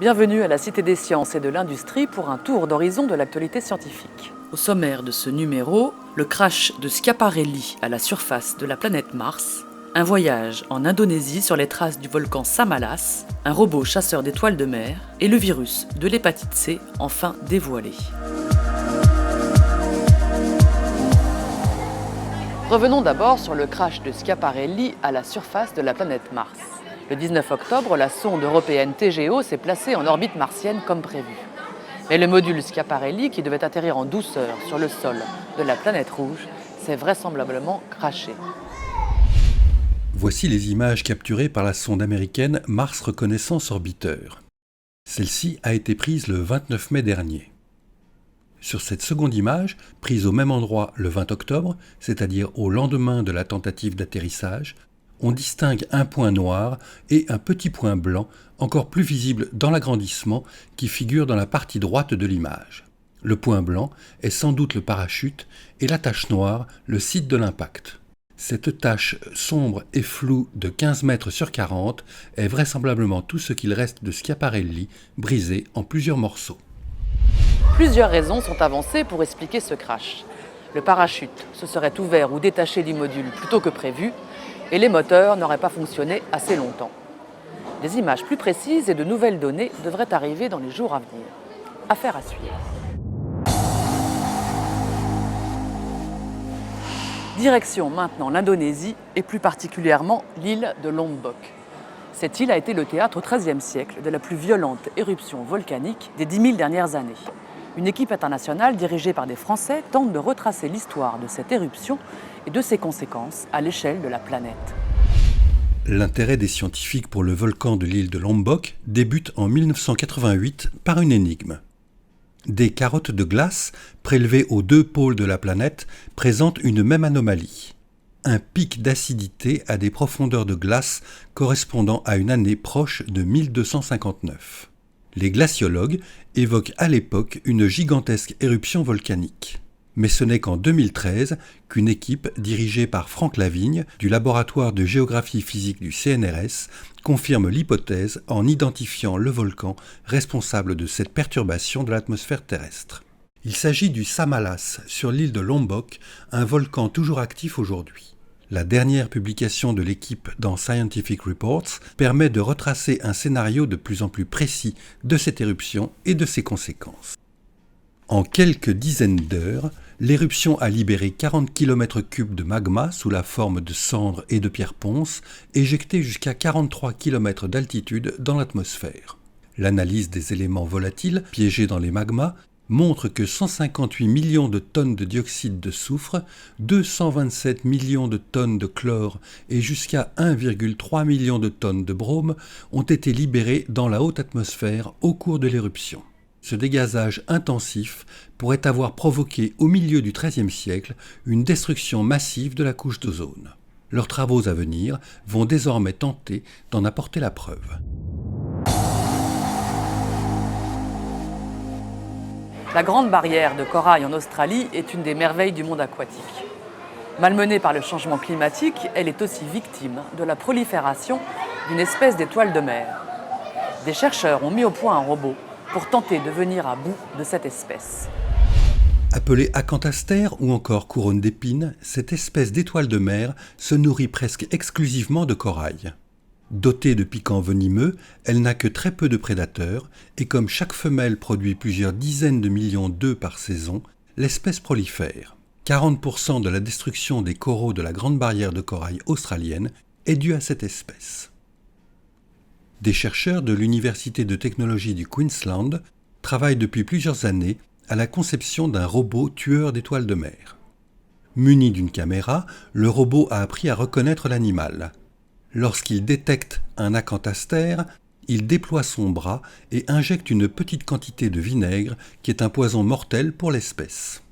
Bienvenue à la Cité des Sciences et de l'Industrie pour un tour d'horizon de l'actualité scientifique. Au sommaire de ce numéro, le crash de Schiaparelli à la surface de la planète Mars, un voyage en Indonésie sur les traces du volcan Samalas, un robot chasseur d'étoiles de mer et le virus de l'hépatite C enfin dévoilé. Revenons d'abord sur le crash de Schiaparelli à la surface de la planète Mars. Le 19 octobre, la sonde européenne TGO s'est placée en orbite martienne comme prévu. Mais le module Schiaparelli, qui devait atterrir en douceur sur le sol de la planète rouge, s'est vraisemblablement crashé. Voici les images capturées par la sonde américaine Mars Reconnaissance Orbiter. Celle-ci a été prise le 29 mai dernier. Sur cette seconde image, prise au même endroit le 20 octobre, c'est-à-dire au lendemain de la tentative d'atterrissage, on distingue un point noir et un petit point blanc, encore plus visible dans l'agrandissement, qui figure dans la partie droite de l'image. Le point blanc est sans doute le parachute et la tache noire le site de l'impact. Cette tache sombre et floue de 15 mètres sur 40 est vraisemblablement tout ce qu'il reste de Schiaparelli, brisé en plusieurs morceaux. Plusieurs raisons sont avancées pour expliquer ce crash. Le parachute se serait ouvert ou détaché du module plus tôt que prévu, et les moteurs n'auraient pas fonctionné assez longtemps. Des images plus précises et de nouvelles données devraient arriver dans les jours à venir. Affaire à suivre. Direction maintenant l'Indonésie et plus particulièrement l'île de Lombok. Cette île a été le théâtre au XIIIe siècle de la plus violente éruption volcanique des 10 000 dernières années. Une équipe internationale dirigée par des Français tente de retracer l'histoire de cette éruption et de ses conséquences à l'échelle de la planète. L'intérêt des scientifiques pour le volcan de l'île de Lombok débute en 1988 par une énigme. Des carottes de glace prélevées aux deux pôles de la planète présentent une même anomalie. Un pic d'acidité à des profondeurs de glace correspondant à une année proche de 1259. Les glaciologues évoquent à l'époque une gigantesque éruption volcanique. Mais ce n'est qu'en 2013 qu'une équipe dirigée par Franck Lavigne du laboratoire de géographie physique du CNRS confirme l'hypothèse en identifiant le volcan responsable de cette perturbation de l'atmosphère terrestre. Il s'agit du Samalas sur l'île de Lombok, un volcan toujours actif aujourd'hui. La dernière publication de l'équipe dans Scientific Reports permet de retracer un scénario de plus en plus précis de cette éruption et de ses conséquences. En quelques dizaines d'heures, l'éruption a libéré 40 km3 de magma sous la forme de cendres et de pierres ponces, éjectés jusqu'à 43 km d'altitude dans l'atmosphère. L'analyse des éléments volatiles piégés dans les magmas montre que 158 millions de tonnes de dioxyde de soufre, 227 millions de tonnes de chlore et jusqu'à 1,3 million de tonnes de brome ont été libérées dans la haute atmosphère au cours de l'éruption. Ce dégazage intensif pourrait avoir provoqué au milieu du XIIIe siècle une destruction massive de la couche d'ozone. Leurs travaux à venir vont désormais tenter d'en apporter la preuve. La grande barrière de corail en Australie est une des merveilles du monde aquatique. Malmenée par le changement climatique, elle est aussi victime de la prolifération d'une espèce d'étoile de mer. Des chercheurs ont mis au point un robot pour tenter de venir à bout de cette espèce. Appelée acanthaster ou encore couronne d'épines, cette espèce d'étoile de mer se nourrit presque exclusivement de corail. Dotée de piquants venimeux, elle n'a que très peu de prédateurs et comme chaque femelle produit plusieurs dizaines de millions d'œufs par saison, l'espèce prolifère. 40% de la destruction des coraux de la Grande Barrière de Corail australienne est due à cette espèce. Des chercheurs de l'Université de technologie du Queensland travaillent depuis plusieurs années à la conception d'un robot tueur d'étoiles de mer. Muni d'une caméra, le robot a appris à reconnaître l'animal. Lorsqu'il détecte un acanthaster, il déploie son bras et injecte une petite quantité de vinaigre qui est un poison mortel pour l'espèce.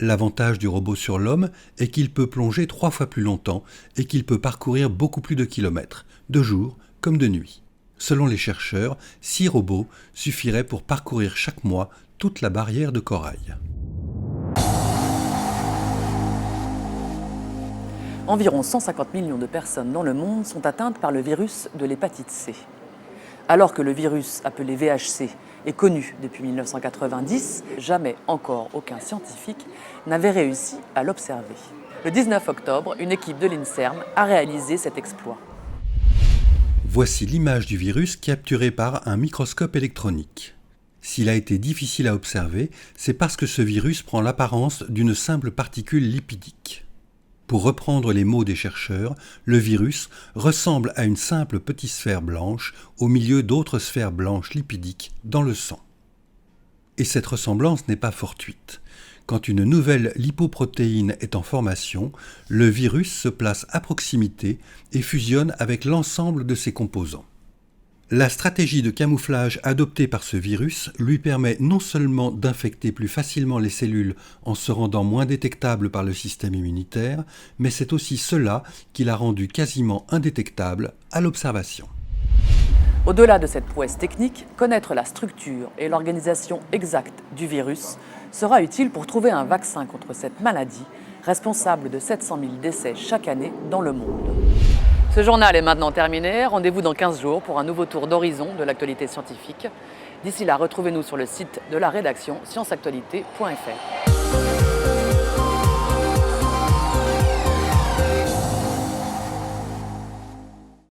L'avantage du robot sur l'homme est qu'il peut plonger 3 fois plus longtemps et qu'il peut parcourir beaucoup plus de kilomètres, de jour comme de nuit. Selon les chercheurs, 6 robots suffiraient pour parcourir chaque mois toute la barrière de corail. Environ 150 millions de personnes dans le monde sont atteintes par le virus de l'hépatite C. Alors que le virus appelé VHC est connu depuis 1990, jamais encore aucun scientifique n'avait réussi à l'observer. Le 19 octobre, une équipe de l'INSERM a réalisé cet exploit. Voici l'image du virus capturée par un microscope électronique. S'il a été difficile à observer, c'est parce que ce virus prend l'apparence d'une simple particule lipidique. Pour reprendre les mots des chercheurs, le virus ressemble à une simple petite sphère blanche au milieu d'autres sphères blanches lipidiques dans le sang. Et cette ressemblance n'est pas fortuite. Quand une nouvelle lipoprotéine est en formation, le virus se place à proximité et fusionne avec l'ensemble de ses composants. La stratégie de camouflage adoptée par ce virus lui permet non seulement d'infecter plus facilement les cellules en se rendant moins détectable par le système immunitaire, mais c'est aussi cela qui l'a rendu quasiment indétectable à l'observation. Au-delà de cette prouesse technique, connaître la structure et l'organisation exacte du virus sera utile pour trouver un vaccin contre cette maladie, responsable de 700 000 décès chaque année dans le monde. Ce journal est maintenant terminé. Rendez-vous dans 15 jours pour un nouveau tour d'horizon de l'actualité scientifique. D'ici là, retrouvez-nous sur le site de la rédaction scienceactualité.fr.